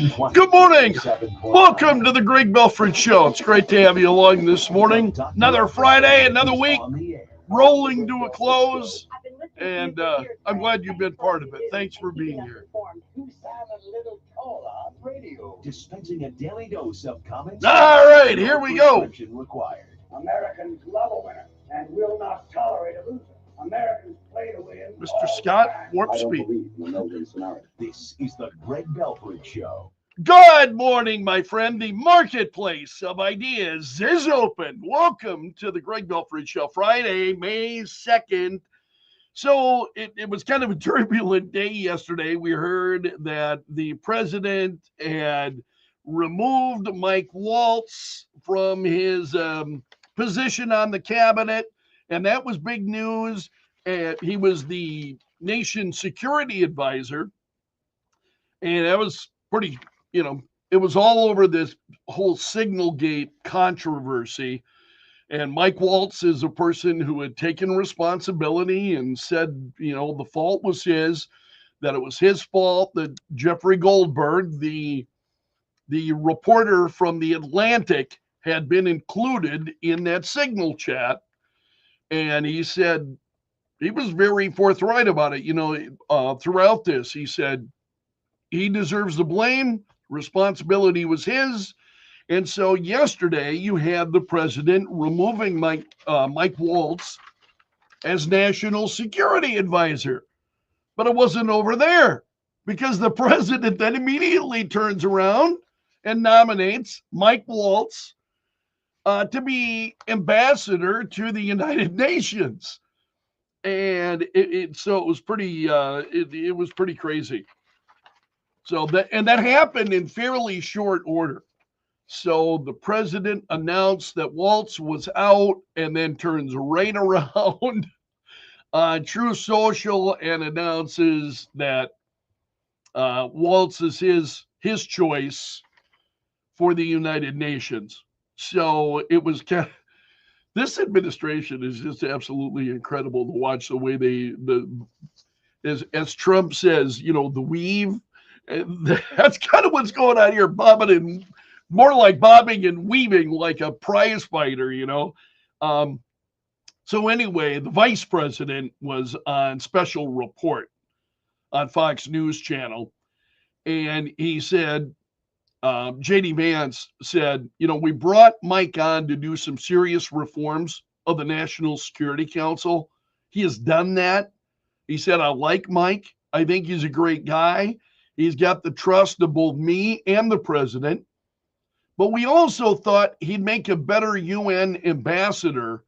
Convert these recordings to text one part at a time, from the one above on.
Good morning. Welcome to the Greg Belfrage Show. It's great to have you along this morning. Another Friday, another week, rolling to a close, and I'm glad you've been part of it. Thanks for being here. Dispensing a daily dose of common sense. All right, here we go. Required. Americans love a winner and will not tolerate a loser. Americans play to win. Mr. Scott, warp speed. This is the Greg Belfrage Show. Good morning, my friend. The marketplace of ideas is open. Welcome to the Greg Belfrage Show, Friday, May 2nd. So it was kind of a turbulent day yesterday. We heard that the president had removed Mike Waltz from his position on the cabinet, and that was big news. He was the nation's security advisor, and that was pretty, it was all over this whole Signalgate controversy. And Mike Waltz is a person who had taken responsibility and said, the fault was his, that it was his fault that Jeffrey Goldberg, the reporter from The Atlantic, had been included in that Signal chat. And he said, he was very forthright about it. Throughout this, he said he deserves the blame. Responsibility was his. And so yesterday you had the president removing Mike Waltz as national security advisor. But it wasn't over there, because the president then immediately turns around and nominates Mike Waltz to be ambassador to the United Nations. And so it was pretty it was pretty crazy. So that happened in fairly short order. So the president announced that Waltz was out, and then turns right around on True Social and announces that Waltz is his choice for the United Nations. So it was this administration is just absolutely incredible to watch the way as Trump says, the weave. And that's kind of what's going on here, more like bobbing and weaving like a prize fighter, So anyway, the vice president was on special report on Fox News Channel, and he said, J.D. Vance said, we brought Mike on to do some serious reforms of the National Security Council. He has done that. He said, I like Mike. I think he's a great guy. He's got the trust of both me and the president. But we also thought he'd make a better UN ambassador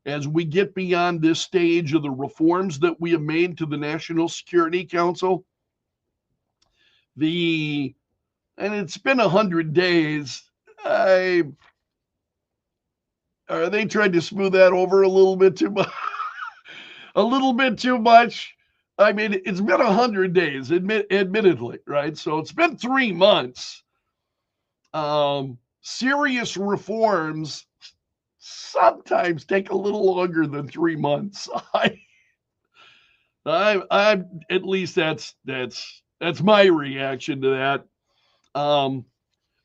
as we get beyond this stage of the reforms that we have made to the National Security Council. And it's been 100 days. Are they trying to smooth that over a little bit too much? A little bit too much. I mean, it's been 100 days, admittedly, right? So it's been 3 months. Serious reforms sometimes take a little longer than 3 months. I at least that's my reaction to that.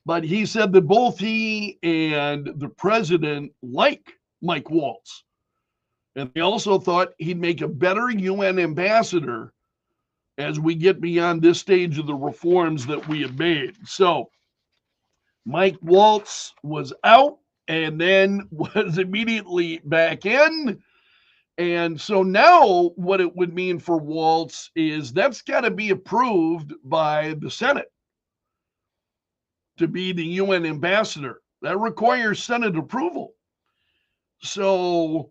But he said that both he and the president like Mike Waltz. And they also thought he'd make a better UN ambassador as we get beyond this stage of the reforms that we have made. So Mike Waltz was out and then was immediately back in. And so now what it would mean for Waltz is that's got to be approved by the Senate to be the UN ambassador. That requires Senate approval. So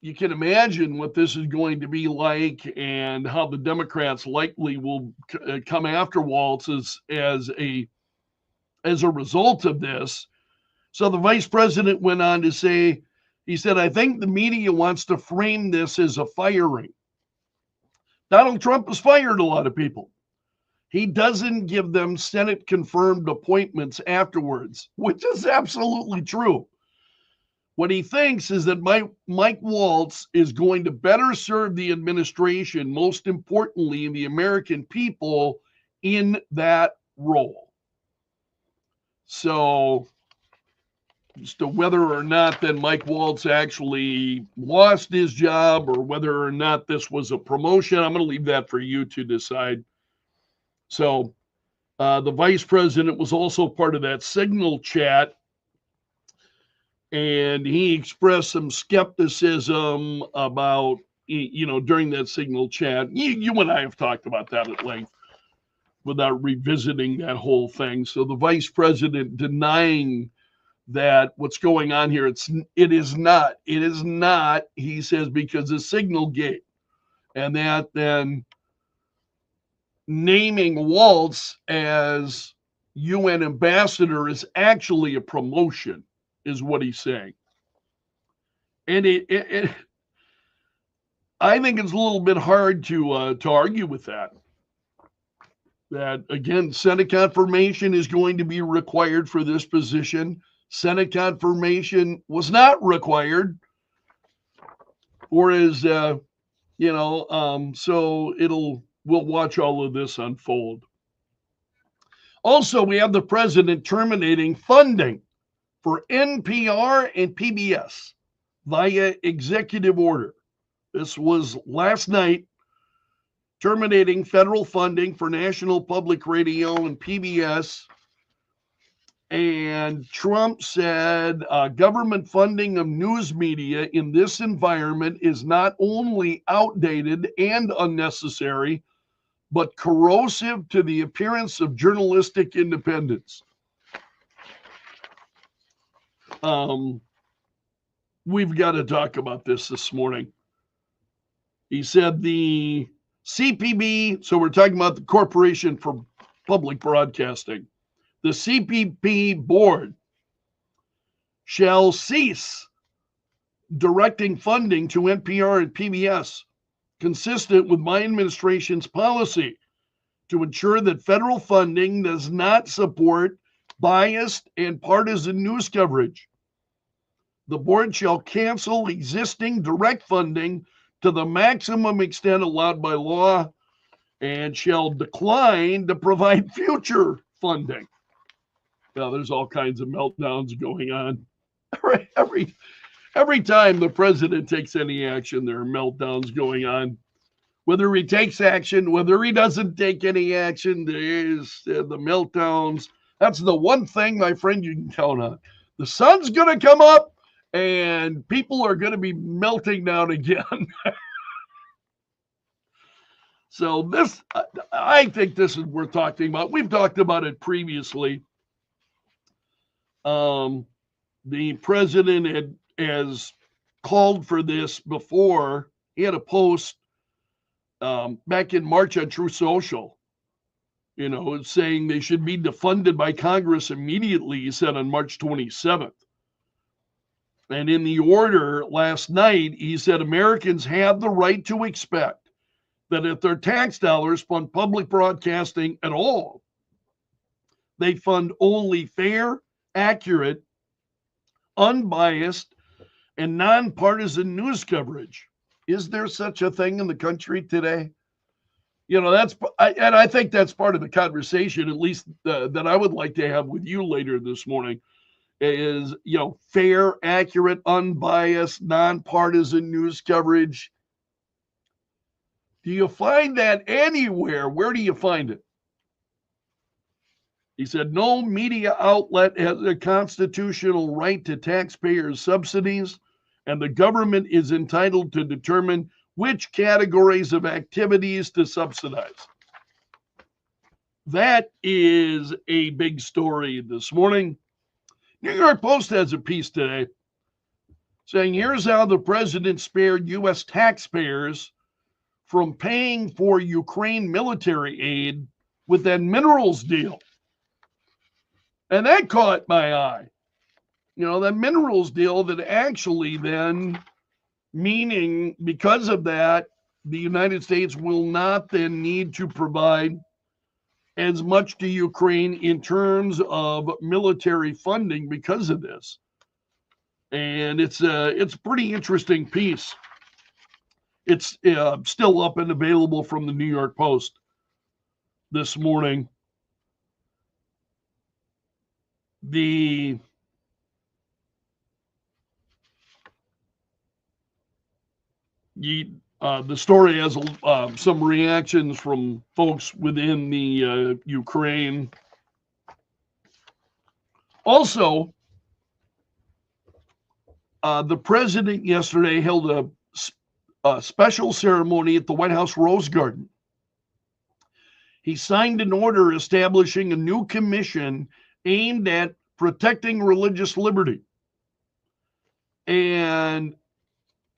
you can imagine what this is going to be like and how the Democrats likely will come after Waltz as a result of this. So the vice president went on to say, he said, I think the media wants to frame this as a firing. Donald Trump has fired a lot of people. He doesn't give them Senate confirmed appointments afterwards, which is absolutely true. What he thinks is that Mike Waltz is going to better serve the administration, most importantly, the American people, in that role. So as to whether or not then Mike Waltz actually lost his job or whether or not this was a promotion, I'm going to leave that for you to decide. So the vice president was also part of that Signal chat, and he expressed some skepticism about, during that Signal chat. You and I have talked about that at length without revisiting that whole thing. So the vice president denying that what's going on here, it is not, he says, because the Signal gate, and that then naming Waltz as UN ambassador is actually a promotion, is what he's saying. And it I think it's a little bit hard to argue with that. That, again, Senate confirmation is going to be required for this position. Senate confirmation was not required, whereas, so we'll watch all of this unfold. Also, we have the president terminating funding for NPR and PBS via executive order. This was last night, terminating federal funding for National Public Radio and PBS. And Trump said government funding of news media in this environment is not only outdated and unnecessary, but corrosive to the appearance of journalistic independence. We've got to talk about this morning. He said the CPB, so we're talking about the Corporation for Public Broadcasting, the CPB board shall cease directing funding to NPR and PBS, consistent with my administration's policy to ensure that federal funding does not support biased and partisan news coverage. The board shall cancel existing direct funding to the maximum extent allowed by law and shall decline to provide future funding. Now, there's all kinds of meltdowns going on. Every time the president takes any action, there are meltdowns going on. Whether he takes action, whether he doesn't take any action, there's the meltdowns. That's the one thing, my friend, you can count on. The sun's going to come up and people are going to be melting down again. So this, I think this is worth talking about. We've talked about it previously. The president has called for this before. He had a post back in March on Truth Social, saying they should be defunded by Congress immediately, he said on March 27th. And in the order last night, he said Americans have the right to expect that if their tax dollars fund public broadcasting at all, they fund only fair, accurate, unbiased, and nonpartisan news coverage. Is there such a thing in the country today? I think that's part of the conversation, at least that I would like to have with you later this morning, is, fair, accurate, unbiased, nonpartisan news coverage. Do you find that anywhere? Where do you find it? He said, no media outlet has a constitutional right to taxpayers' subsidies, and the government is entitled to determine which categories of activities to subsidize. That is a big story this morning. New York Post has a piece today saying, here's how the president spared U.S. taxpayers from paying for Ukraine military aid with that minerals deal. And that caught my eye. That minerals deal that actually then, meaning because of that, the United States will not then need to provide as much to Ukraine in terms of military funding because of this. And it's a pretty interesting piece. It's still up and available from the New York Post this morning. the story has some reactions from folks within the Ukraine. Also, the president yesterday held a special ceremony at the White House Rose Garden. He signed an order establishing a new commission aimed at protecting religious liberty. And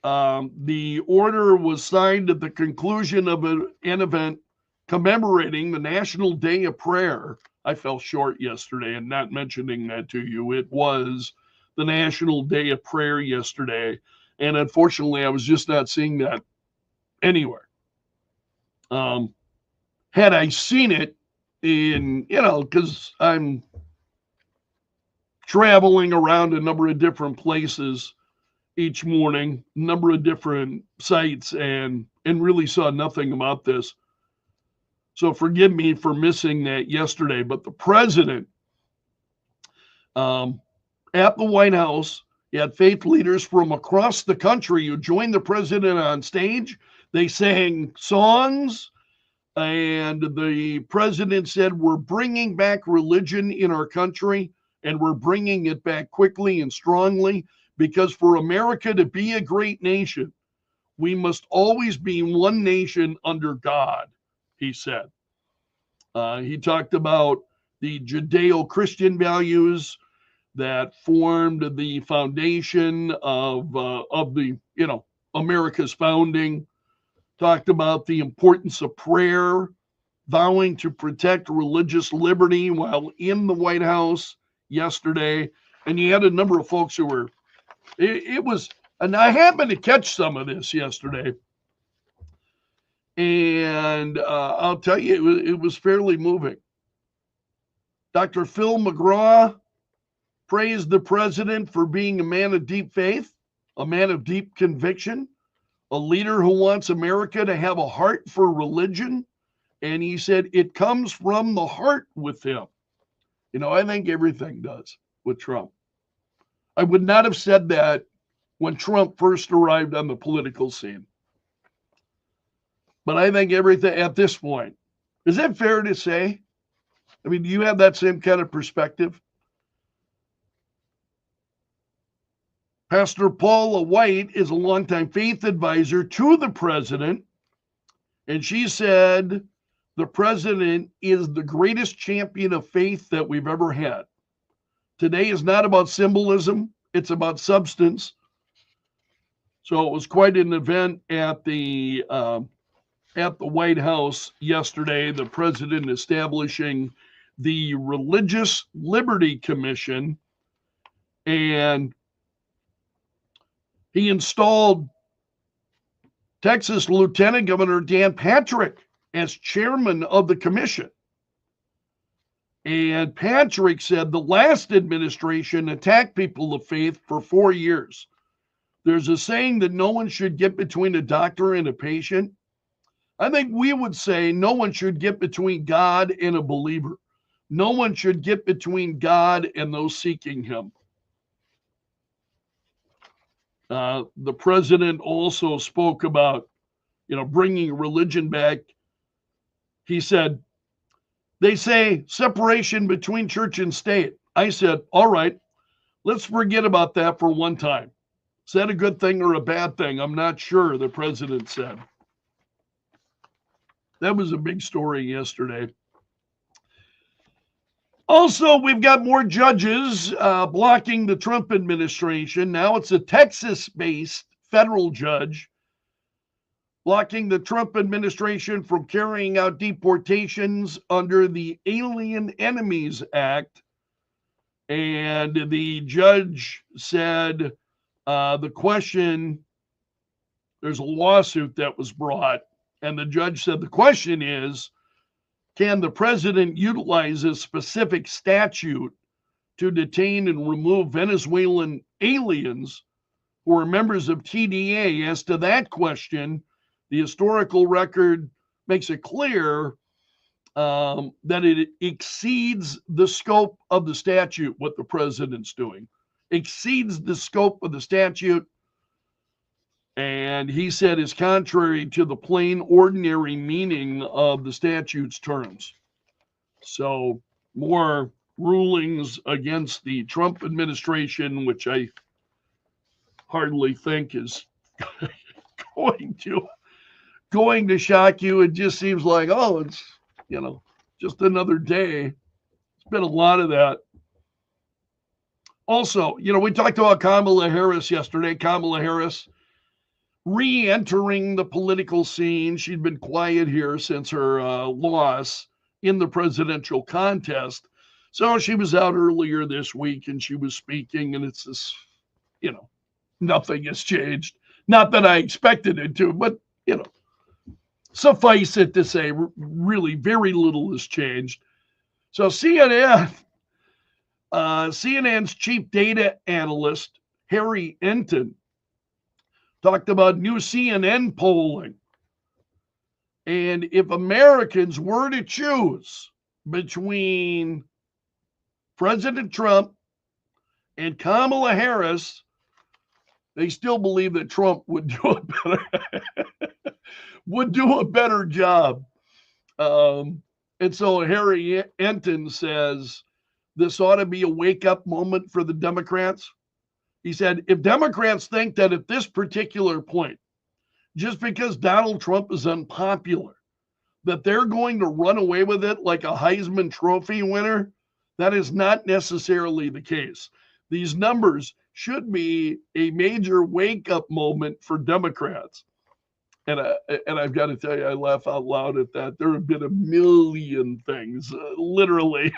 the order was signed at the conclusion of an event commemorating the National Day of Prayer. I fell short yesterday in not mentioning that to you. It was the National Day of Prayer yesterday. And unfortunately, I was just not seeing that anywhere. Had I seen it in, because I'm traveling around a number of different places each morning, a number of different sites, and really saw nothing about this. So forgive me for missing that yesterday. But the president at the White House, he had faith leaders from across the country who joined the president on stage. They sang songs, and the president said, "We're bringing back religion in our country, and we're bringing it back quickly and strongly, because for America to be a great nation, we must always be one nation under God," he said. He talked about the Judeo-Christian values that formed the foundation of the, America's founding. Talked about the importance of prayer, vowing to protect religious liberty while in the White House yesterday. And you had a number of folks who were, it was, and I happened to catch some of this yesterday. And I'll tell you, it was fairly moving. Dr. Phil McGraw praised the president for being a man of deep faith, a man of deep conviction, a leader who wants America to have a heart for religion. And he said it comes from the heart with him. I think everything does with Trump. I would not have said that when Trump first arrived on the political scene. But I think everything at this point, is that fair to say? I mean, do you have that same kind of perspective? Pastor Paula White is a longtime faith advisor to the president, and she said the president is the greatest champion of faith that we've ever had. Today is not about symbolism, it's about substance. So it was quite an event at the White House yesterday, the president establishing the Religious Liberty Commission, and he installed Texas Lieutenant Governor Dan Patrick as chairman of the commission. And Patrick said the last administration attacked people of faith for 4 years. There's a saying that no one should get between a doctor and a patient. I think we would say no one should get between God and a believer. No one should get between God and those seeking him. The president also spoke about, bringing religion back. He said, they say separation between church and state. I said, all right, let's forget about that for one time. Is that a good thing or a bad thing? I'm not sure, the president said. That was a big story yesterday. Also, we've got more judges blocking the Trump administration. Now it's a Texas-based federal judge blocking the Trump administration from carrying out deportations under the Alien Enemies Act. And the judge said the question, there's a lawsuit that was brought, and the judge said the question is, can the president utilize a specific statute to detain and remove Venezuelan aliens who are members of TDA? As to that question, the historical record makes it clear that it exceeds the scope of the statute, what the president's doing. Exceeds the scope of the statute. And he said is contrary to the plain, ordinary meaning of the statute's terms. So more rulings against the Trump administration, which I hardly think is going to shock you. It just seems like, oh, it's, just another day. It's been a lot of that. Also, we talked about Kamala Harris yesterday. Kamala Harris re-entering the political scene. She'd been quiet here since her loss in the presidential contest. So she was out earlier this week and she was speaking, and it's this, nothing has changed. Not that I expected it to, but, suffice it to say, really very little has changed. So CNN's chief data analyst, Harry Enton, talked about new CNN polling. And if Americans were to choose between President Trump and Kamala Harris, they still believe that Trump would do a better job. And so Harry Enton says this ought to be a wake-up moment for the Democrats. He said, if Democrats think that at this particular point, just because Donald Trump is unpopular, that they're going to run away with it like a Heisman Trophy winner, that is not necessarily the case. These numbers should be a major wake-up moment for Democrats. And I've got to tell you, I laugh out loud at that. There have been a million things, literally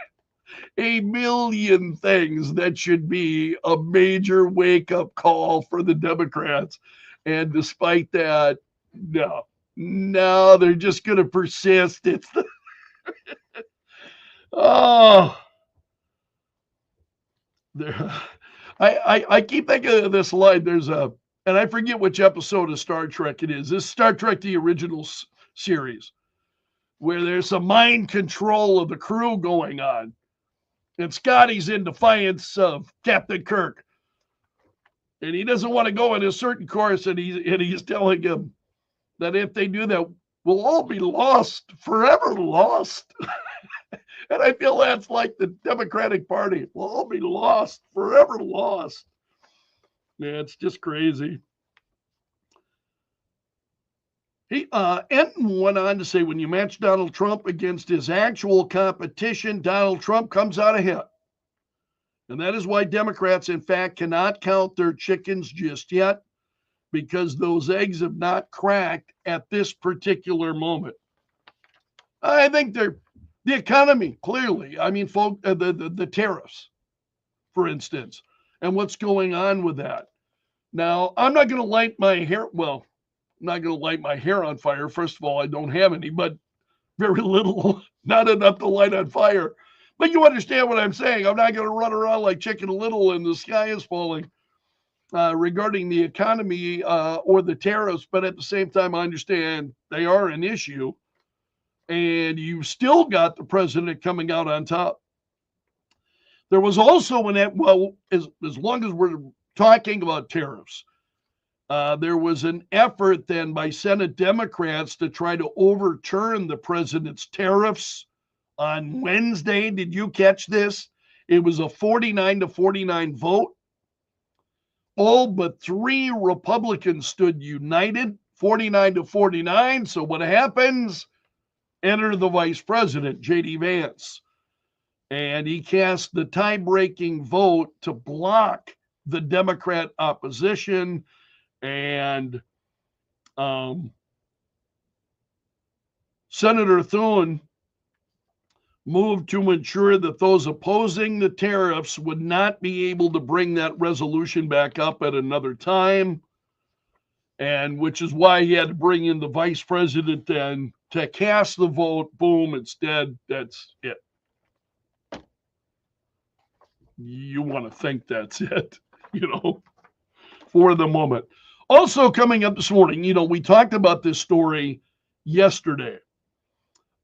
a million things that should be a major wake-up call for the Democrats. And despite that, no, they're just going to persist. It's the I keep thinking of this line. And I forget which episode of Star Trek it is. This is Star Trek, the original series, where there's some mind control of the crew going on. And Scotty's in defiance of Captain Kirk. And he doesn't want to go in a certain course, and he's telling him that if they do that, we'll all be lost, forever lost. And I feel that's like the Democratic Party. We'll all be lost, forever lost. Yeah, it's just crazy. Enton went on to say, when you match Donald Trump against his actual competition, Donald Trump comes out ahead. And that is why Democrats, in fact, cannot count their chickens just yet, because those eggs have not cracked at this particular moment. I think the economy, clearly. I mean, the tariffs, for instance, and what's going on with that. Now, I'm not going to light my hair. Well, I'm not going to light my hair on fire. First of all, I don't have any, but very little, not enough to light on fire. But you understand what I'm saying. I'm not going to run around like Chicken Little and the sky is falling regarding the economy or the tariffs. But at the same time, I understand they are an issue. And you still got the president coming out on top. There was also as long as we're talking about tariffs, there was an effort then by Senate Democrats to try to overturn the president's tariffs on Wednesday. Did you catch this? It was a 49-49 vote. All but 3 Republicans stood united, 49-49. So what happens? Enter the vice president, J.D. Vance. And he cast the tie-breaking vote to block the Democrat opposition. And Senator Thune moved to ensure that those opposing the tariffs would not be able to bring that resolution back up at another time. And which is why he had to bring in the vice president then to cast the vote. Boom, it's dead. That's it. You want to think that's it, for the moment. Also coming up this morning, we talked about this story yesterday.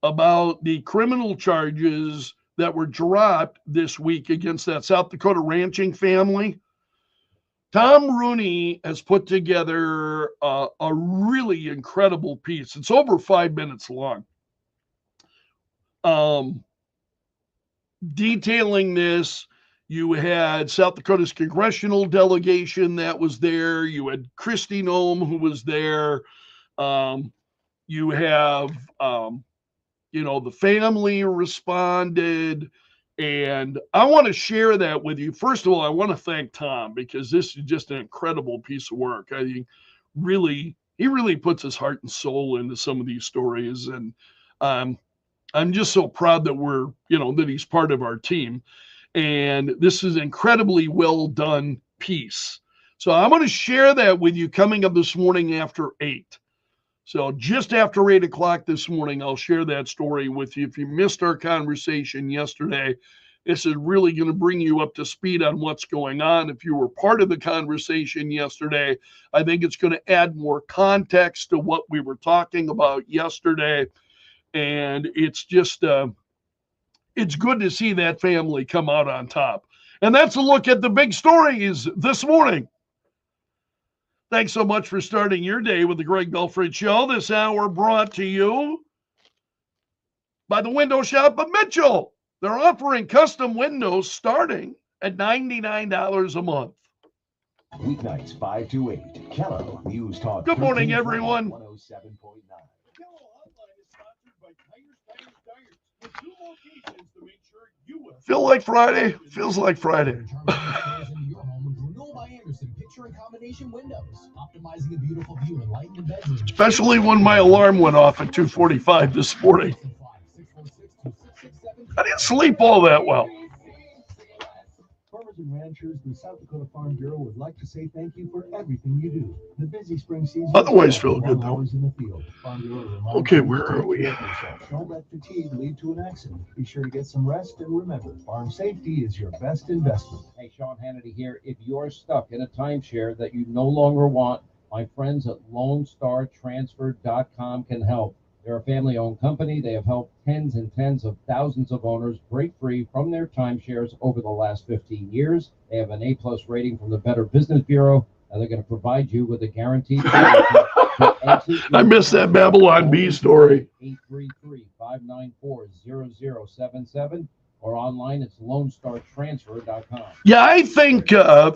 about the criminal charges that were dropped this week against that South Dakota ranching family. Tom Rooney has put together a really incredible piece. It's over 5 minutes long. Detailing this, you had South Dakota's congressional delegation that was there. You had Kristi Noem, who was there. You have, the family responded. And I want to share that with you. First of all, I want to thank Tom because this is just an incredible piece of work. I think he really puts his heart and soul into some of these stories. And I'm just so proud that that he's part of our team. And this is an incredibly well done piece. So I'm going to share that with you coming up this morning after 8. So just after 8 o'clock this morning, I'll share that story with you. If you missed our conversation yesterday, this is really going to bring you up to speed on what's going on. If you were part of the conversation yesterday, I think it's going to add more context to what we were talking about yesterday. And it's just, it's good to see that family come out on top. And that's a look at the big stories this morning. Thanks so much for starting your day with the Greg Belfrage Show. This hour brought to you by the Window Shop of Mitchell. They're offering custom windows starting at $99 a month. Weeknights 5 to 8. Kello News Talk. Good morning, everyone. 107.9. Feel like Friday? Feels like Friday. Especially when my alarm went off at 2:45 this morning. I didn't sleep all that well. Farmers and ranchers, the South Dakota Farm Bureau would like to say thank you for everything you do. The busy spring season. Otherwise feel good though. In the field. Farm Bureau Okay, where are we? Don't let fatigue lead to an accident. Be sure to get some rest and remember, farm safety is your best investment. Hey, Sean Hannity here. If you're stuck in a timeshare that you no longer want, my friends at LoneStarTransfer.com can help. They're a family-owned company. They have helped tens and tens of thousands of owners break free from their timeshares over the last 15 years. They have an A+ rating from the Better Business Bureau, and they're going to provide you with a guaranteed I missed that Babylon Bee story. 833-594-0077 or online it's LoneStarTransfer.com. Yeah, I think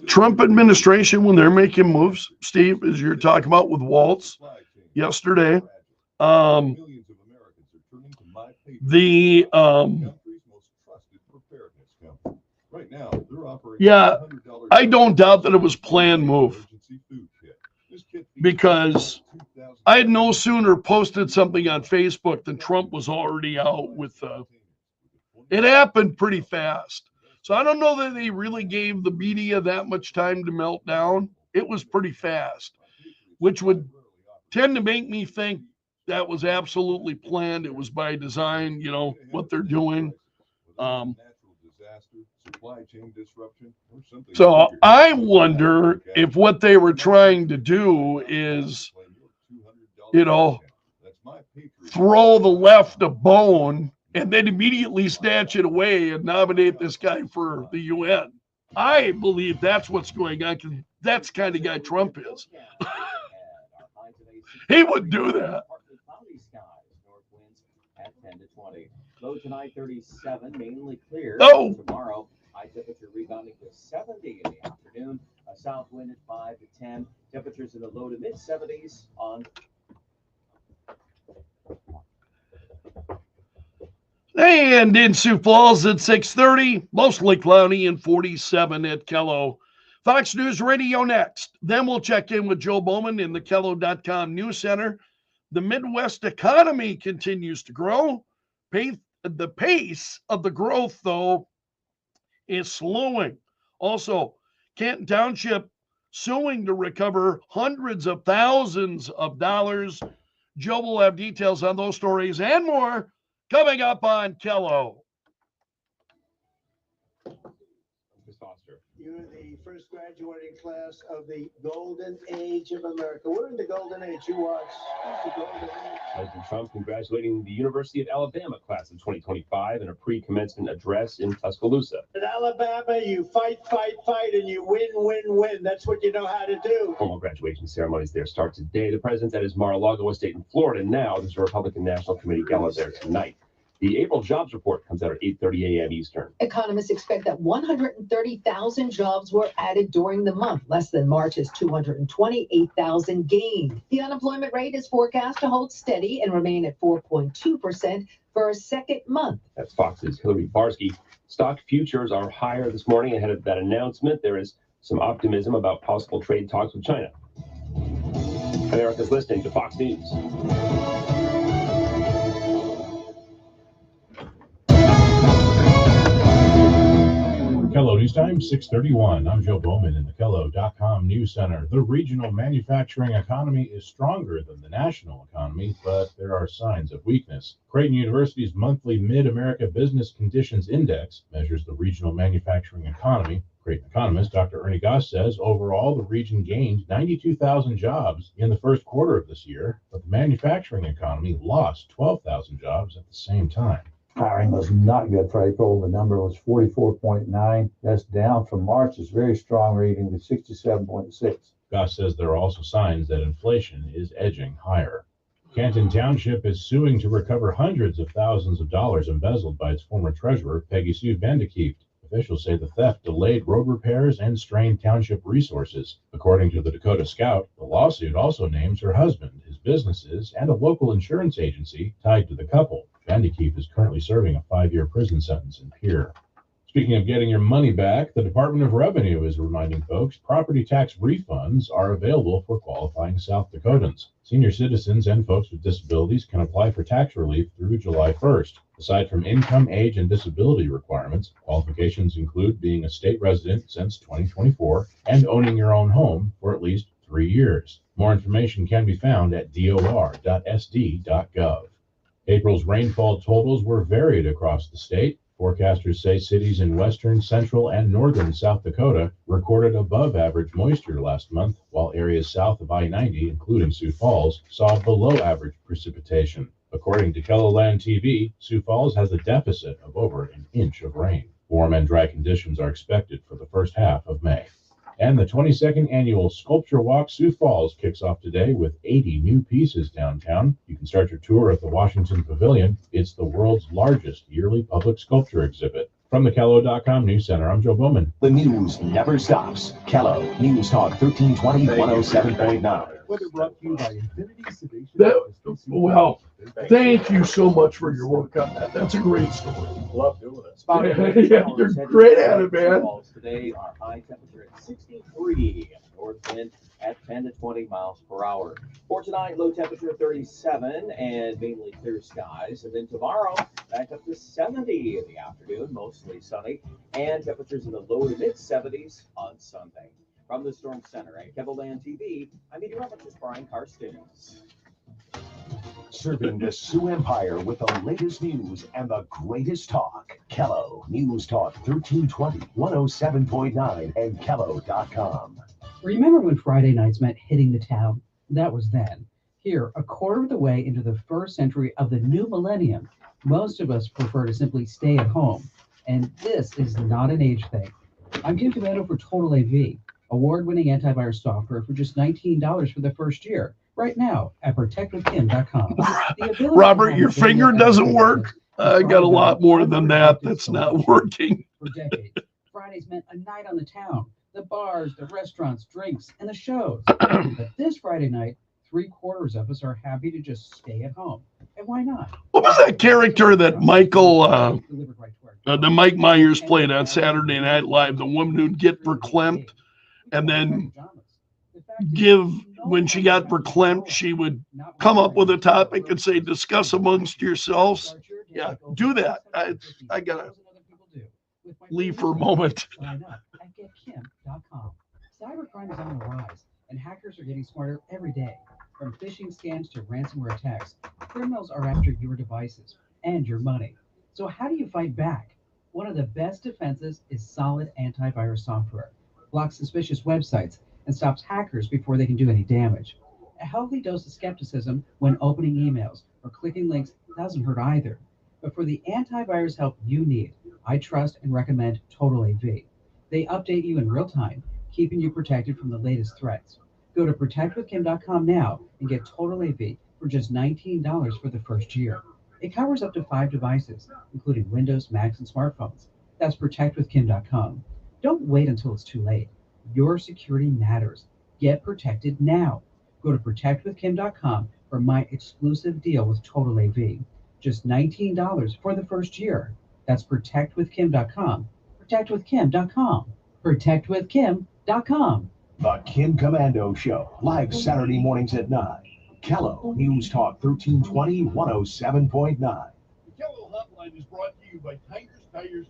Trump administration, when they're making moves, Steve, as you're talking about with Waltz yesterday, Millions of Americans are turning to my the country's most trusted preparedness company. Right now, they're offering $100 I don't doubt that it was planned move emergency food kit. This kit because I had no sooner posted something on Facebook than Trump was already out with it happened pretty fast. So I don't know that they really gave the media that much time to melt down. It was pretty fast, which would tend to make me think that was absolutely planned. It was by design, what they're doing. So I wonder if what they were trying to do is, throw the left a bone and then immediately snatch it away and nominate this guy for the UN. I believe that's what's going on because that's the kind of guy Trump is. He would do that. At 10 to 20. Low tonight 37, mainly clear. Oh. Tomorrow, high temperature rebounding to 70 in the afternoon. A south wind at 5 to 10. Temperatures in the low to mid 70s on. And in Sioux Falls at 6:30, mostly cloudy and 47 at Kello. Fox News Radio next. Then we'll check in with Joe Bowman in the Kello.com News Center. The Midwest economy continues to grow. The pace of the growth, though, is slowing. Also, Canton Township suing to recover hundreds of thousands of dollars. Joe will have details on those stories and more coming up on Kello. You're the 21st graduating class of the golden age of America. We're in the golden age. You watch the golden age. President Trump congratulating the University of Alabama class of 2025 in a pre-commencement address in Tuscaloosa. In Alabama, you fight, and you win. That's what you know how to do. Formal graduation ceremonies there start today. The president's at his Mar-a-Lago estate in Florida now. There's a Republican National Committee gala there tonight. The April jobs report comes out at 8:30 a.m. Eastern. Economists expect that 130,000 jobs were added during the month, less than March's 228,000 gain. The unemployment rate is forecast to hold steady and remain at 4.2% for a second month. That's Fox's Hillary Barsky. Stock futures are higher this morning ahead of that announcement. There is some optimism about possible trade talks with China. America's listening to Fox News. Kello News Time, 6:31. I'm Joe Bowman in the Kello.com News Center. The regional manufacturing economy is stronger than the national economy, but there are signs of weakness. Creighton University's monthly Mid-America Business Conditions Index measures the regional manufacturing economy. Creighton economist Dr. Ernie Goss says overall the region gained 92,000 jobs in the first quarter of this year, but the manufacturing economy lost 12,000 jobs at the same time. Hiring was not good for April. The number was 44.9. That's down from March's very strong reading to 67.6. Goss says there are also signs that inflation is edging higher. Canton Township is suing to recover hundreds of thousands of dollars embezzled by its former treasurer, Peggy Sue Vandekieft. Officials say the theft delayed road repairs and strained township resources. According to the Dakota Scout, the lawsuit also names her husband, his businesses, and a local insurance agency tied to the couple. Vandekieft is currently serving a 5-year prison sentence in Pierre. Speaking of getting your money back, the Department of Revenue is reminding folks property tax refunds are available for qualifying South Dakotans. Senior citizens and folks with disabilities can apply for tax relief through July 1st. Aside from income, age, and disability requirements, qualifications include being a state resident since 2024 and owning your own home for at least 3 years. More information can be found at dor.sd.gov. April's rainfall totals were varied across the state. Forecasters say cities in western, central, and northern South Dakota recorded above average moisture last month, while areas south of I-90, including Sioux Falls, saw below average precipitation. According to KELOLAND TV, Sioux Falls has a deficit of over an inch of rain. Warm and dry conditions are expected for the first half of May. And the 22nd annual Sculpture Walk Sioux Falls kicks off today with 80 new pieces downtown. You can start your tour at the Washington Pavilion. It's the world's largest yearly public sculpture exhibit. From the Kello.com News Center, I'm Joe Bowman. The news never stops. Kello News Talk 1320 107.9. Weather brought to you by Infinity Sedation. Well, thank you so much for your work on that. That's a great story. Love doing it. Yeah, you're great at it, man. Today, our high temperature at 63, north wind at 10 to 20 miles per hour. For tonight, low temperature 37 and mainly clear skies. And then tomorrow, back up to 70 in the afternoon, mostly sunny, and temperatures in the low to mid 70s on Sunday. From the Storm Center at KELOLAND TV, I'm meteorologist Brian Karstens. Serving the Sioux Empire with the latest news and the greatest talk. Kello News Talk 1320 107.9 and Kello.com. Remember when Friday nights meant hitting the town? That was then. Here, a quarter of the way into the first century of the new millennium, most of us prefer to simply stay at home. And this is not an age thing. I'm Kim Tomato for Total AV, award-winning antivirus software for just $19 for the first year. Right now at protectwithkim.com. Robert, your finger doesn't work. I got a lot more than that that's not working. For decades, Fridays meant a night on the town, the bars, the restaurants, drinks, and the shows. But this Friday night, 3/4 of us are happy to just stay at home. And why not? What was that character that the Mike Myers played on Saturday Night Live? The woman who'd get verklempt and then when she got verklempt, she would come up with a topic and say, discuss amongst yourselves. Yeah, do that. I gotta leave for a moment. Cybercrime is on the rise, and hackers are getting smarter every day. From phishing scams to ransomware attacks, criminals are after your devices and your money. So how do you fight back? One of the best defenses is solid antivirus software. blocks suspicious websites, and stops hackers before they can do any damage. A healthy dose of skepticism when opening emails or clicking links doesn't hurt either. But for the antivirus help you need, I trust and recommend Total AV. They update you in real time, keeping you protected from the latest threats. Go to protectwithkim.com now and get Total AV for just $19 for the first year. It covers up to 5 devices, including Windows, Macs, and smartphones. That's protectwithkim.com. Don't wait until it's too late. Your security matters. Get protected now. Go to protectwithkim.com for my exclusive deal with Total AV. Just $19 for the first year. That's protectwithkim.com. Protectwithkim.com. Protectwithkim.com. The Kim Commando Show, live Saturday mornings at 9. Kello News Talk 1320 107.9. The Kello Hotline is brought to you by Tires.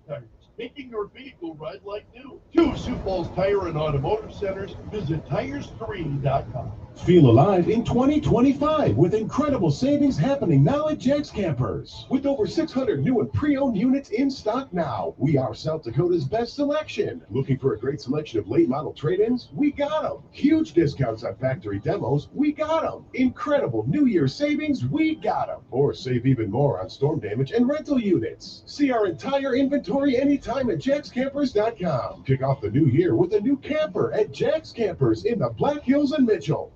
Making your vehicle ride like new. 2 Sioux Falls Tire and Automotive Centers. Visit tires3.com. Feel alive in 2025 with incredible savings happening now at Jack's Campers. With over 600 new and pre-owned units in stock now, we are South Dakota's best selection. Looking for a great selection of late model trade-ins? We got them. Huge discounts on factory demos? We got them. Incredible New Year savings? We got them. Or save even more on storm damage and rental units. See our entire inventory anytime at jackscampers.com. Kick off the new year with a new camper at Jack's Campers in the Black Hills and Mitchell.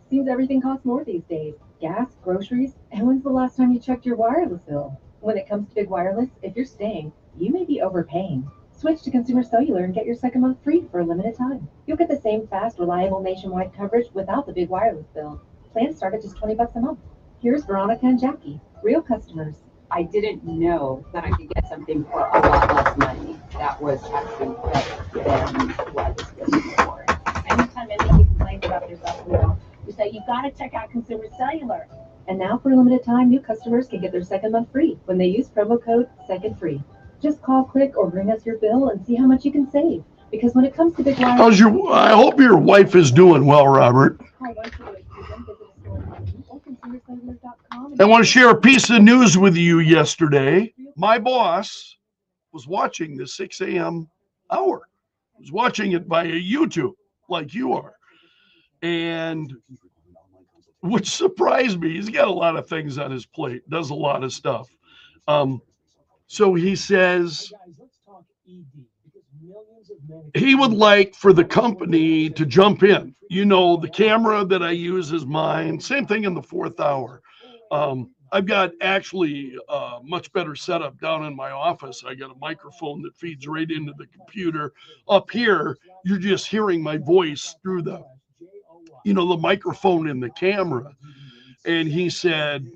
Seems everything costs more these days. Gas, groceries, and when's the last time you checked your wireless bill? When it comes to big wireless, if you're staying, you may be overpaying. Switch to Consumer Cellular and get your second month free for a limited time. You'll get the same fast, reliable nationwide coverage without the big wireless bill. Plans start at just $20 a month. Here's Veronica and Jackie, real customers. I didn't know that I could get something for a lot less money that was actually better than what I was getting for it. Anytime anybody complains about their cell bill, you say, you've got to check out Consumer Cellular. And now for a limited time, new customers can get their second month free when they use promo code SECONDFREE. Just call, click, or bring us your bill and see how much you can save. Because when it comes to big wireless... I hope your wife is doing well, Robert. I want to share a piece of news with you yesterday. My boss was watching the 6 a.m. hour. He was watching it via YouTube, like you are. And which surprised me. He's got a lot of things on his plate, does a lot of stuff. So he says he would like for the company to jump in. You know, the camera that I use is mine. Same thing in the 4th hour. I've got actually a much better setup down in my office. I got a microphone that feeds right into the computer. Up here, you're just hearing my voice through the microphone in the camera. And he said,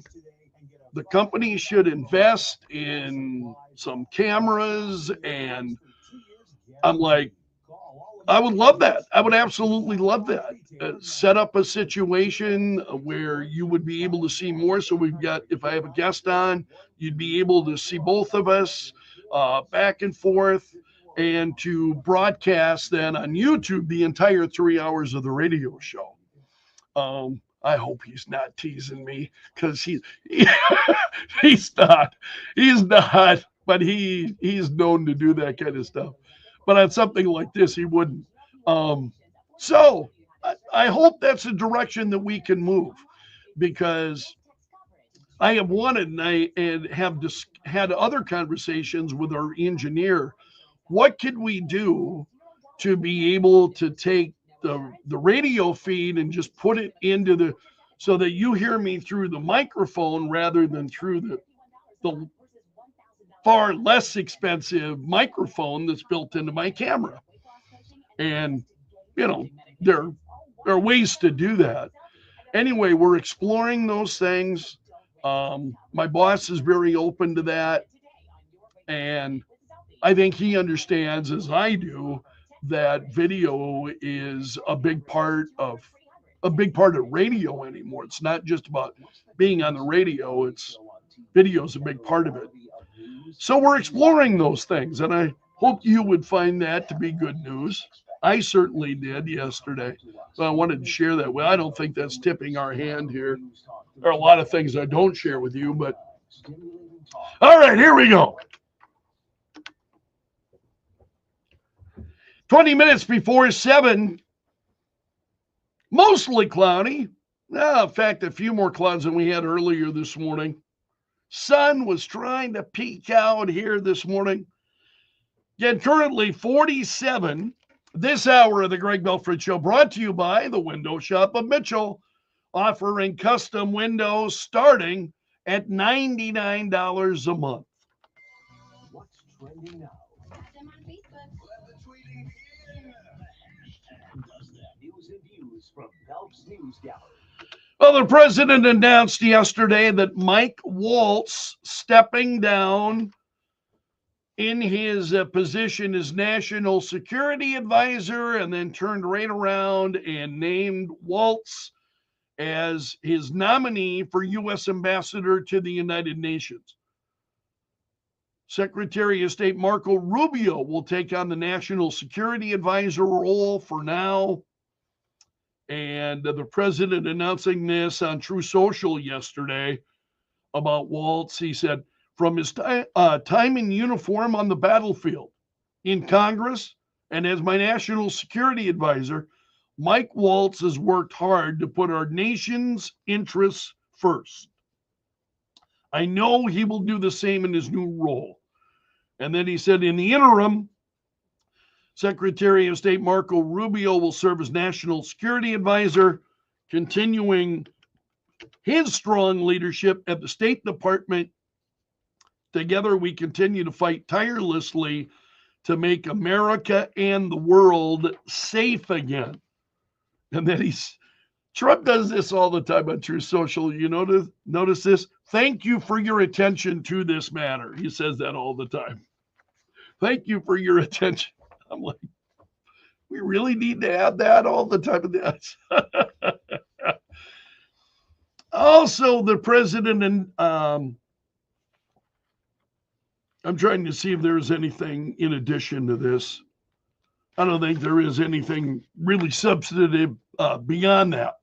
the company should invest in some cameras. And I'm like, I would love that. I would absolutely love that. Set up a situation where you would be able to see more. So we've got, if I have a guest on, you'd be able to see both of us back and forth, and to broadcast then on YouTube the entire 3 hours of the radio show. I hope he's not teasing me, because he's not, but he's known to do that kind of stuff. But on something like this, he wouldn't. So I hope that's a direction that we can move, because I have wanted, and have had other conversations with our engineer. What could we do to be able to take the radio feed and just put it into so that you hear me through the microphone rather than through the far less expensive microphone that's built into my camera. And, there are ways to do that. Anyway, we're exploring those things. My boss is very open to that. And I think he understands, as I do, that video is a big part of radio anymore. It's not just about being on the radio. Video is a big part of it. So we're exploring those things, and I hope you would find that to be good news. I certainly did yesterday. So I wanted to share that. Well, I don't think that's tipping our hand here. There are a lot of things I don't share with you, but all right, here we go. 20 minutes before 7, mostly cloudy. In fact, a few more clouds than we had earlier this morning. Sun was trying to peek out here this morning. Yet currently 47. This hour of the Greg Belfrage Show brought to you by the Window Shop of Mitchell, offering custom windows starting at $99 a month. What's trending now? Does that news and views from Belf's News Gallery. Well, the president announced yesterday that Mike Waltz stepping down in his position as National Security Advisor, and then turned right around and named Waltz as his nominee for U.S. Ambassador to the United Nations. Secretary of State Marco Rubio will take on the National Security Advisor role for now. And the president announcing this on True Social yesterday about Waltz, he said, from his time in uniform on the battlefield, in Congress, and as my national security advisor, Mike Waltz has worked hard to put our nation's interests first. I know he will do the same in his new role. And then he said, in the interim, Secretary of State Marco Rubio will serve as national security advisor, continuing his strong leadership at the State Department. Together, we continue to fight tirelessly to make America and the world safe again. And then Trump does this all the time on True Social. You notice this? Thank you for your attention to this matter. He says that all the time. Thank you for your attention. I'm like, we really need to add that all the time. Also, the president and I'm trying to see if there's anything in addition to this. I don't think there is anything really substantive beyond that.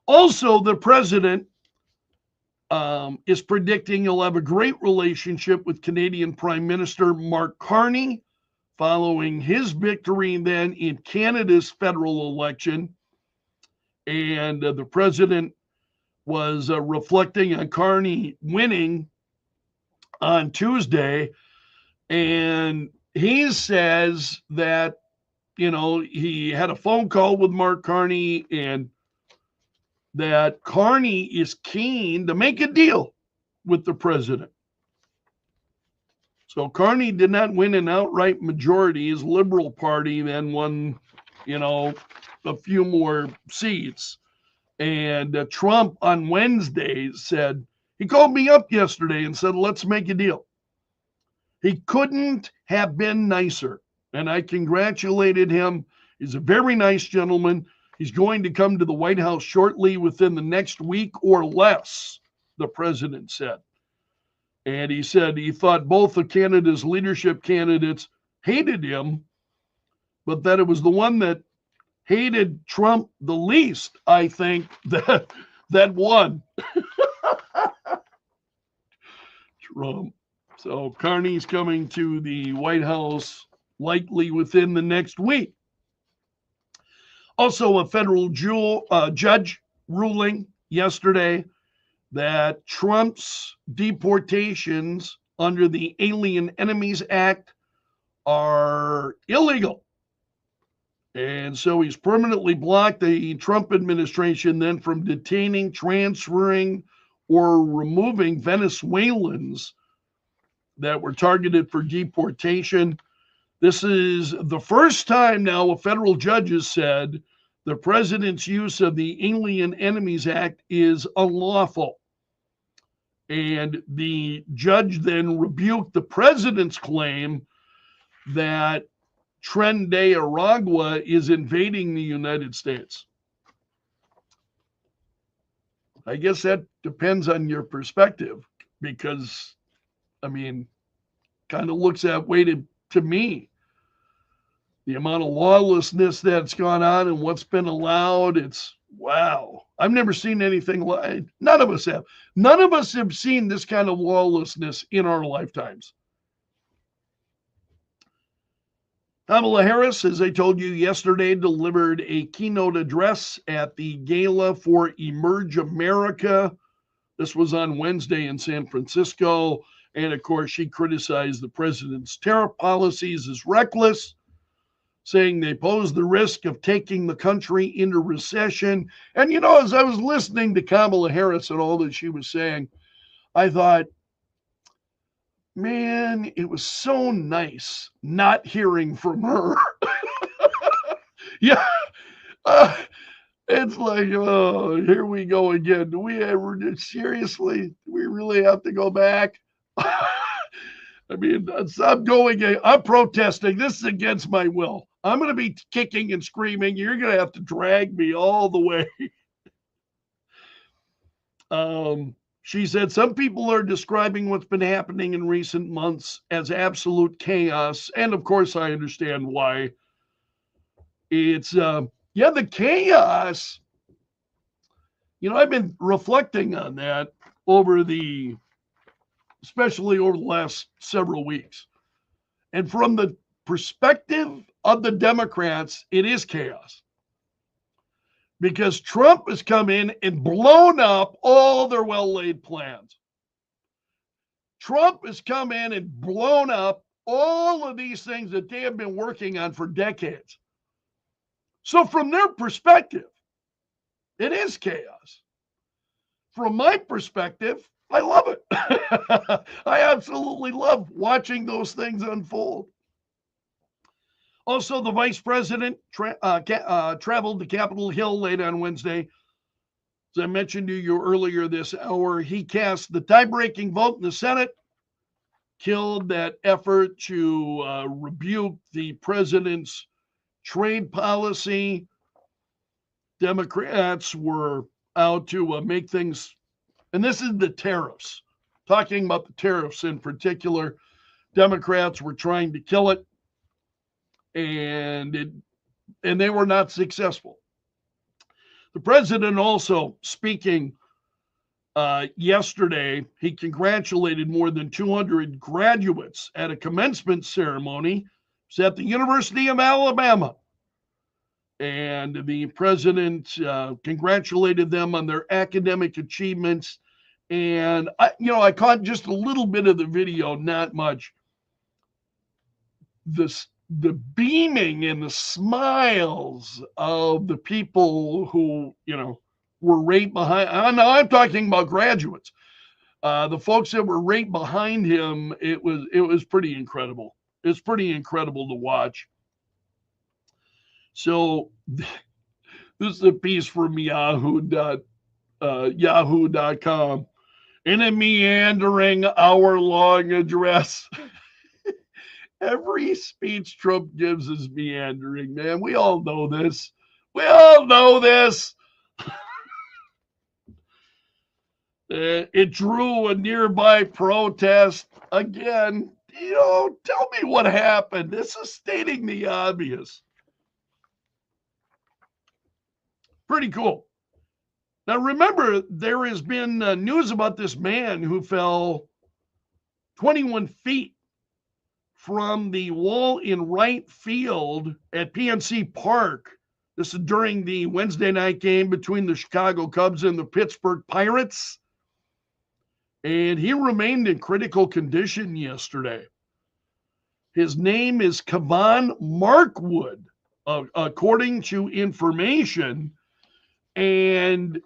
Also, the president is predicting he'll have a great relationship with Canadian Prime Minister Mark Carney following his victory then in Canada's federal election. And the president was reflecting on Carney winning on Tuesday, and he says that, he had a phone call with Mark Carney and that Carney is keen to make a deal with the president. So Carney did not win an outright majority. His Liberal Party then won, a few more seats. And Trump on Wednesday said, he called me up yesterday and said, let's make a deal. He couldn't have been nicer. And I congratulated him. He's a very nice gentleman. He's going to come to the White House shortly, within the next week or less, the president said. And he said he thought both of Canada's leadership candidates hated him, but that it was the one that hated Trump the least, I think, that won. Trump. So Carney's coming to the White House likely within the next week. Also, a federal judge ruling yesterday that Trump's deportations under the Alien Enemies Act are illegal. And so he's permanently blocked the Trump administration then from detaining, transferring, or removing Venezuelans that were targeted for deportation. This is the first time now a federal judge has said the president's use of the Alien Enemies Act is unlawful. And the judge then rebuked the president's claim that Tren de Aragua is invading the United States. I guess that depends on your perspective, because, kind of looks that way to me. The amount of lawlessness that's gone on and what's been allowed, it's wow. I've never seen anything like, none of us have. None of us have seen this kind of lawlessness in our lifetimes. Kamala Harris, as I told you yesterday, delivered a keynote address at the Gala for Emerge America. This was on Wednesday in San Francisco. And of course, she criticized the president's tariff policies as reckless, saying they pose the risk of taking the country into recession. And, as I was listening to Kamala Harris and all that she was saying, I thought, man, it was so nice not hearing from her. Yeah. It's like, oh, here we go again. Do we ever, seriously, do we really have to go back? I mean, I'm protesting. This is against my will. I'm going to be kicking and screaming. You're going to have to drag me all the way. She said some people are describing what's been happening in recent months as absolute chaos. And of course, I understand why. It's, the chaos. I've been reflecting on that especially over the last several weeks. And from the perspective of the Democrats, it is chaos. Because Trump has come in and blown up all their well-laid plans. Trump has come in and blown up all of these things that they have been working on for decades. So from their perspective, it is chaos. From my perspective, I love it. I absolutely love watching those things unfold. Also, the vice president traveled to Capitol Hill late on Wednesday. As I mentioned to you earlier this hour, he cast the tie-breaking vote in the Senate, killed that effort to rebuke the president's trade policy. Democrats were out to make things, and this is the tariffs, talking about the tariffs in particular. Democrats were trying to kill it, and they were not successful. The president also, speaking yesterday, he congratulated more than 200 graduates at a commencement ceremony. It's at the University of Alabama. And the president congratulated them on their academic achievements. And, I caught just a little bit of the video, not much. The beaming and the smiles of the people who, were right behind. I'm talking about graduates. The folks that were right behind him, it was pretty incredible. It's pretty incredible to watch. So this is a piece from yahoo.com. In a meandering hour-long address. Every speech Trump gives is meandering, man. We all know this. It drew a nearby protest. Again, tell me what happened. This is stating the obvious. Pretty cool. Now, remember, there has been news about this man who fell 21 feet from the wall in right field at PNC Park. This is during the Wednesday night game between the Chicago Cubs and the Pittsburgh Pirates. And he remained in critical condition yesterday. His name is Kevon Markwood, according to information. And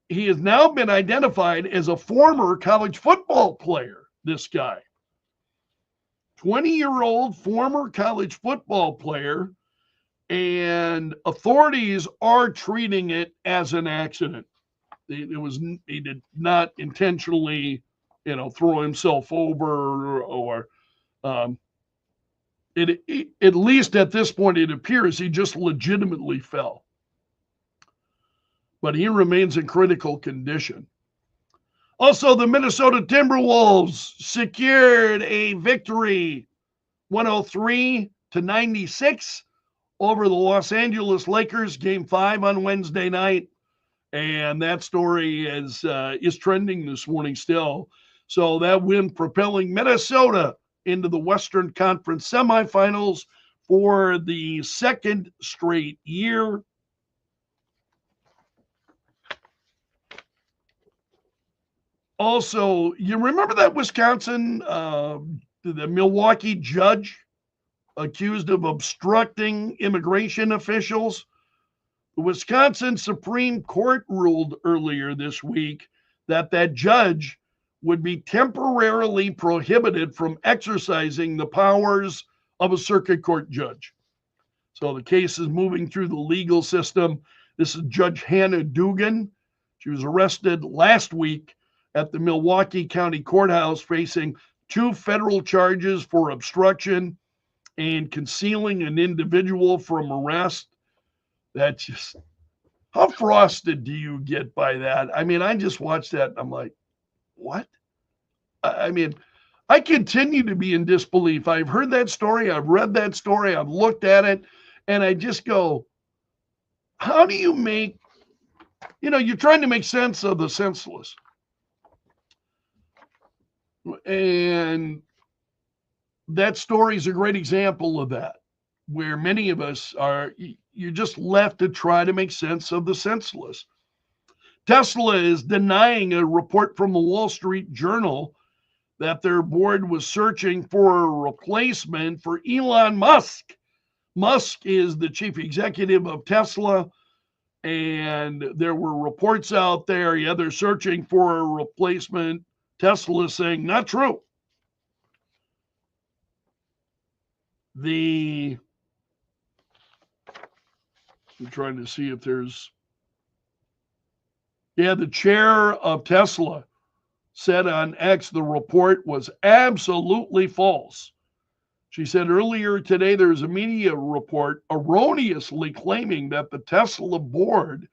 he has now been identified as a former college football player, this guy. 20-year-old former college football player, and authorities are treating it as an accident. He did not intentionally, throw himself over, or at least at this point, it appears he just legitimately fell. But he remains in critical condition. Also, the Minnesota Timberwolves secured a victory, 103-96, over the Los Angeles Lakers, Game 5 on Wednesday night. And that story is trending this morning still. So that win propelling Minnesota into the Western Conference semifinals for the second straight year. Also, you remember that Wisconsin, the Milwaukee judge accused of obstructing immigration officials? The Wisconsin Supreme Court ruled earlier this week that that judge would be temporarily prohibited from exercising the powers of a circuit court judge. So the case is moving through the legal system. This is Judge Hannah Dugan. She was arrested last week at the Milwaukee County Courthouse facing 2 federal charges for obstruction and concealing an individual from arrest. That's just, how frosted do you get by that? I mean, I just watched that and I'm like, what? I mean, I continue to be in disbelief. I've heard that story, I've read that story, I've looked at it, and I just go, how do you make, you're trying to make sense of the senseless. And that story is a great example of that, where many of us are, you're just left to try to make sense of the senseless. Tesla is denying a report from the Wall Street Journal that their board was searching for a replacement for Elon Musk. Musk is the chief executive of Tesla, and there were reports out there, they're searching for a replacement. Tesla is saying, not true. I'm trying to see if there's, the chair of Tesla said on X the report was absolutely false. She said earlier today there's a media report erroneously claiming that the Tesla board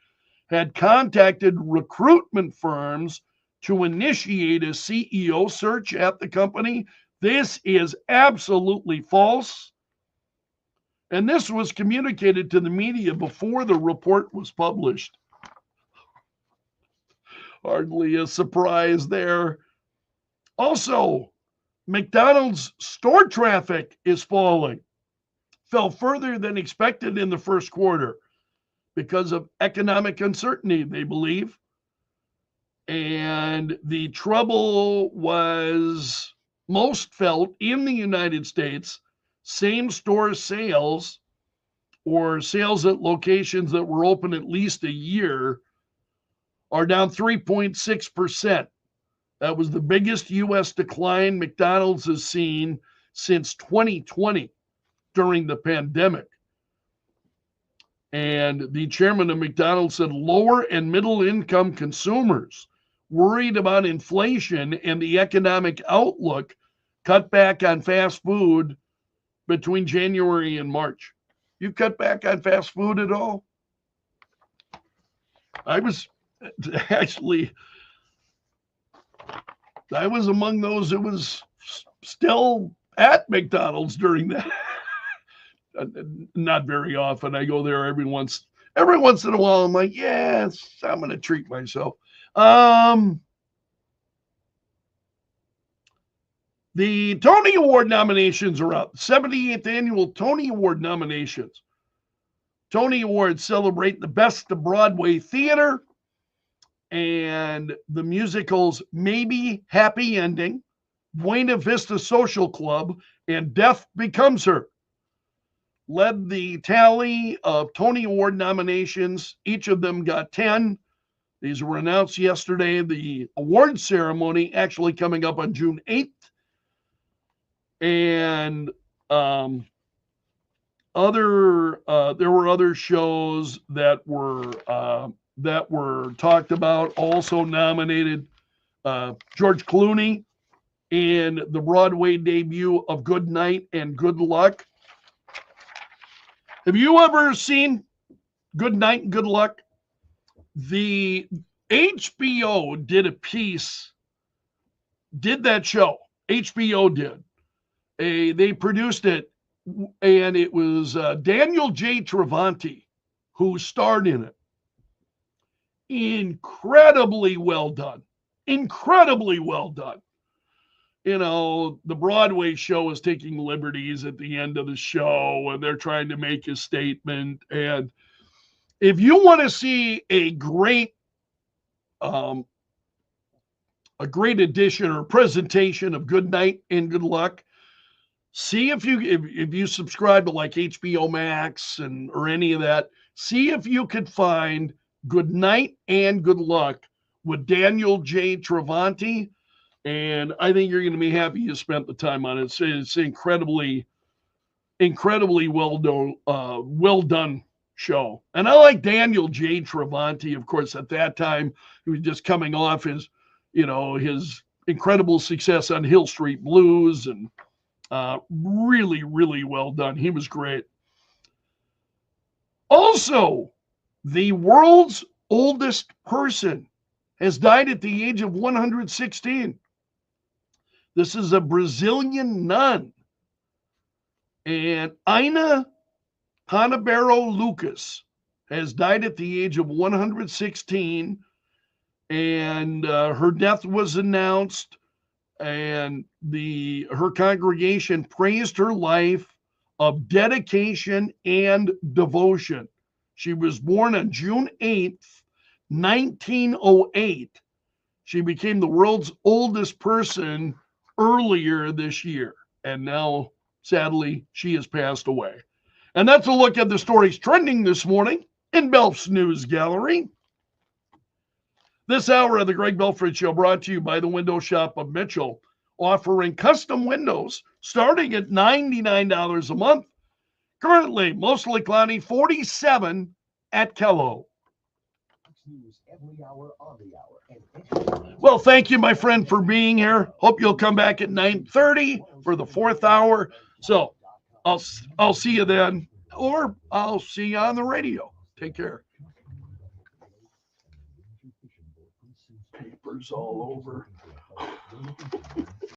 had contacted recruitment firms to initiate a CEO search at the company. This is absolutely false. And this was communicated to the media before the report was published. Hardly a surprise there. Also, McDonald's store traffic is falling. Fell further than expected in the first quarter because of economic uncertainty, they believe. And the trouble was most felt in the United States. Same store sales, or sales at locations that were open at least a year, are down 3.6%. That was the biggest U.S. decline McDonald's has seen since 2020 during the pandemic. And the chairman of McDonald's said lower and middle income consumers worried about inflation and the economic outlook cut back on fast food between January and March. You cut back on fast food at all? I was among those that was still at McDonald's during that. Not very often. I go there every once in a while. I'm like, yes, I'm going to treat myself. The Tony Award nominations are up. 78th annual Tony Award nominations. Tony Awards celebrate the best of Broadway theater, and the musicals Maybe Happy Ending, Buena Vista Social Club, and Death Becomes Her led the tally of Tony Award nominations. Each of them got 10. These were announced yesterday. The award ceremony actually coming up on June 8th. And there were other shows that were talked about, also nominated. George Clooney in the Broadway debut of Good Night and Good Luck. Have you ever seen Good Night and Good Luck? The HBO did that show. HBO did. They produced it, and it was Daniel J. Travanti who starred in it. Incredibly well done. Incredibly well done. the Broadway show is taking liberties at the end of the show, and they're trying to make a statement. And if you want to see a great edition or presentation of Good Night and Good Luck, see if you subscribe to like HBO Max or any of that, see if you could find Good Night and Good Luck with Daniel J. Travanti, and I think you're going to be happy you spent the time on it. It's incredibly well done show. And I like Daniel J. Travanti, of course. At that time, he was just coming off his incredible success on Hill Street Blues, and really, really well done. He was great. Also, the world's oldest person has died at the age of 116. This is a Brazilian nun. And Ina Panabero Lucas has died at the age of 116. And her death was announced, and her congregation praised her life of dedication and devotion. She was born on June 8th, 1908. She became the world's oldest person earlier this year, and now, sadly, she has passed away. And that's a look at the stories trending this morning in Belf's News Gallery. This hour of the Greg Belfrage Show brought to you by the Window Shop of Mitchell, offering custom windows starting at $99 a month. Currently, mostly cloudy, 47 at Kello. Well, thank you, my friend, for being here. Hope you'll come back at 9:30 for the 4th hour. So I'll see you then, or I'll see you on the radio. Take care. Papers all over.